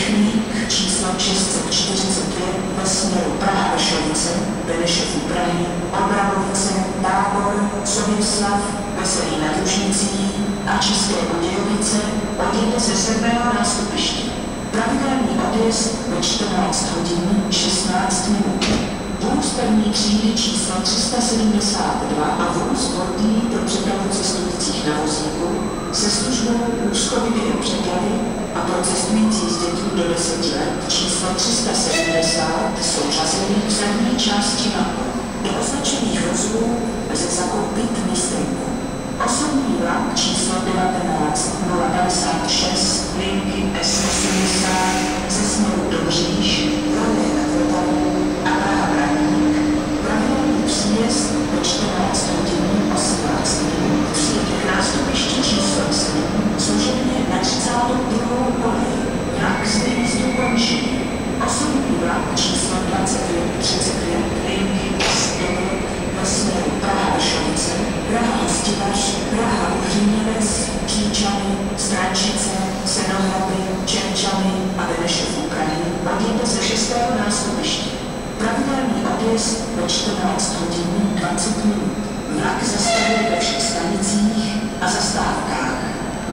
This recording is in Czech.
Rychlík číslo 645 ve směru Praha-Vršovice, Benešov u Prahy, Obradovice, Tábor, Sovětslav, Veselý nad Lužnicí a České Budějovice odjede ze 7. nástupiště. Pravidelný odjezd ve 14 hodin 16 minut. Vůz první třídy číslo 372 a vůz vhodný pro přepravu cestujících na vozíku se službou úzkovidové přepravy a pro cestující z dětí do 10 let číslo 370 jsou řazeny v zadní části mapu. Do označených vozů lze zakoupit místenku. Osobní vlak číslo 19056 linky S80 ze směru Dobříš, Hlavné nad Vltavou a Praha-Braník. Pravidelný příjezd ve 14 hodin 18 minut přijde k nástupišti číslo 7 služebně na 32. kolej. Jak zde jízdu končí. Osobní vlak číslo 2535 linky S9 ve směru Praha-Vršovice, Praha-Hostivař, Praha-Uhříněvec, Příčany, Strančice, Senohrady, Čerčany a Benešov u Prahy odjede ze 6. nástupiště. Pravidelný odjezd ve 14 hodin 20 minut. Vlak zastavuje ve všech stanicích a zastávkách.